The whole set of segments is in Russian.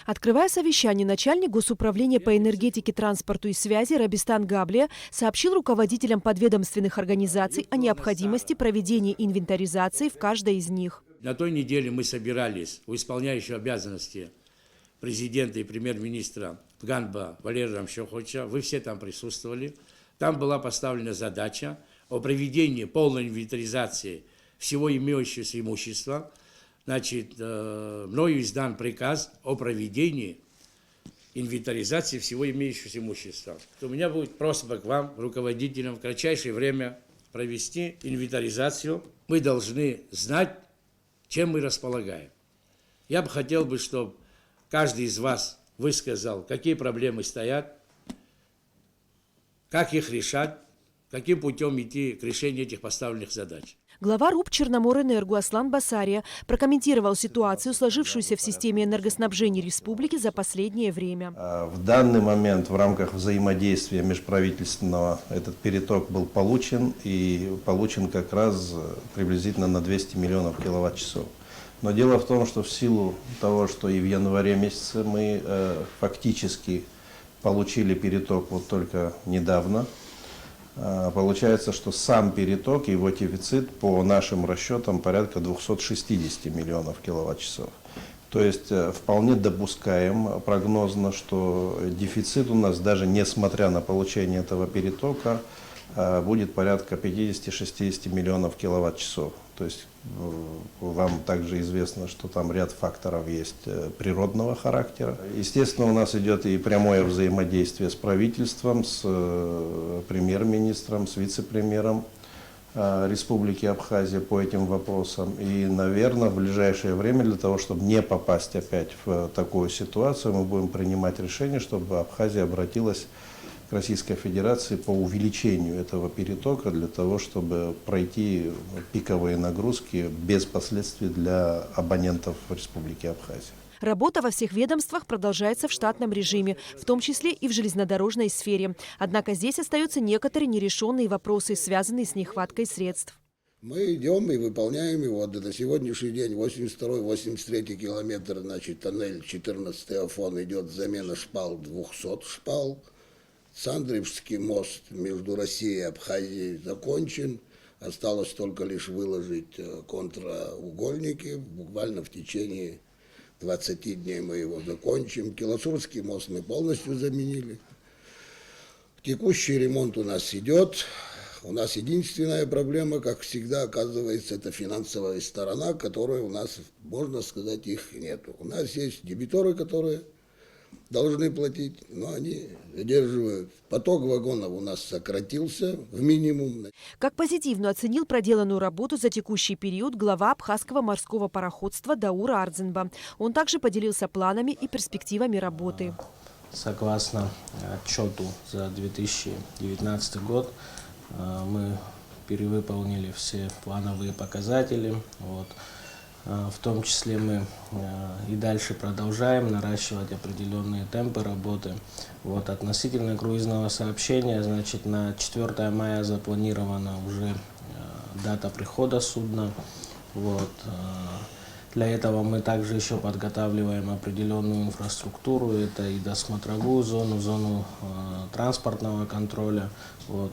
Открывая совещание, начальник Госуправления по энергетике, транспорту и связи Рабистан Габлия сообщил руководителям подведомственных организаций о необходимости проведения инвентаризации в каждой из них. На той неделе мы собирались у исполняющего обязанности президента и премьер-министра Ганба Валерия Рамшоховича. Вы все там присутствовали. Там была поставлена задача о проведении полной инвентаризации всего имеющегося имущества. Значит, мною издан приказ о проведении инвентаризации всего имеющегося имущества. У меня будет просьба к вам, руководителям, в кратчайшее время провести инвентаризацию. Мы должны знать, чем мы располагаем. Я бы хотел, чтобы каждый из вас высказал, какие проблемы стоят, как их решать, каким путем идти к решению этих поставленных задач. Глава РУП «Черноморэнерго» Аслан Басария прокомментировал ситуацию, сложившуюся в системе энергоснабжения республики за последнее время. В данный момент в рамках взаимодействия межправительственного этот переток был получен, и получен как раз приблизительно на 200 миллионов киловатт-часов. Но дело в том, что в силу того, что и в январе месяце мы фактически получили переток вот только недавно, получается, что сам переток, его дефицит по нашим расчетам порядка 260 миллионов киловатт-часов. То есть вполне допускаем прогнозно, что дефицит у нас, даже несмотря на получение этого перетока, будет порядка 50-60 миллионов киловатт-часов. То есть вам также известно, что там ряд факторов есть природного характера. Естественно, у нас идет и прямое взаимодействие с правительством, с премьер-министром, с вице-премьером Республики Абхазия по этим вопросам. И, наверное, в ближайшее время, для того, чтобы не попасть опять в такую ситуацию, мы будем принимать решение, чтобы Абхазия обратилась к Российской Федерации по увеличению этого перетока для того, чтобы пройти пиковые нагрузки без последствий для абонентов Республики Абхазия. Работа во всех ведомствах продолжается в штатном режиме, в том числе и в железнодорожной сфере. Однако здесь остаются некоторые нерешенные вопросы, связанные с нехваткой средств. Мы идем и выполняем его. На сегодняшний день 82-83 километр, значит, тоннель 14 Афон, идет замена шпал 200 шпал. Сандревский мост между Россией и Абхазией закончен. Осталось только лишь выложить контраугольники. Буквально в течение 20 дней мы его закончим. Килосурский мост мы полностью заменили. Текущий ремонт у нас идет. У нас единственная проблема, как всегда, оказывается, это финансовая сторона, которой у нас, можно сказать, их нет. У нас есть дебиторы, которые должны платить, но они задерживают. Поток вагонов у нас сократился в минимум. Как позитивно оценил проделанную работу за текущий период глава Абхазского морского пароходства Даур Ардзинба. Он также поделился планами и перспективами работы. Согласно отчету за 2019 год, мы перевыполнили все плановые показатели. В том числе мы и дальше продолжаем наращивать определенные темпы работы. Относительно круизного сообщения, значит, на 4 мая запланирована уже дата прихода судна. Для этого мы также еще подготавливаем определенную инфраструктуру. Это и досмотровую зону транспортного контроля. В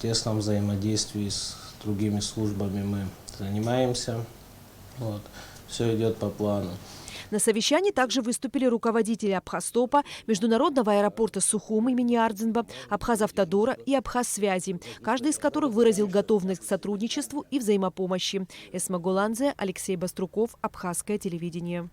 тесном взаимодействии с другими службами мы занимаемся. Все идет по плану. На совещании также выступили руководители Абхазтопа, международного аэропорта Сухум имени Ардзинба, Абхазавтодора и Абхазсвязи, каждый из которых выразил готовность к сотрудничеству и взаимопомощи. Эсма Голанзе, Алексей Баструков, Абхазское телевидение.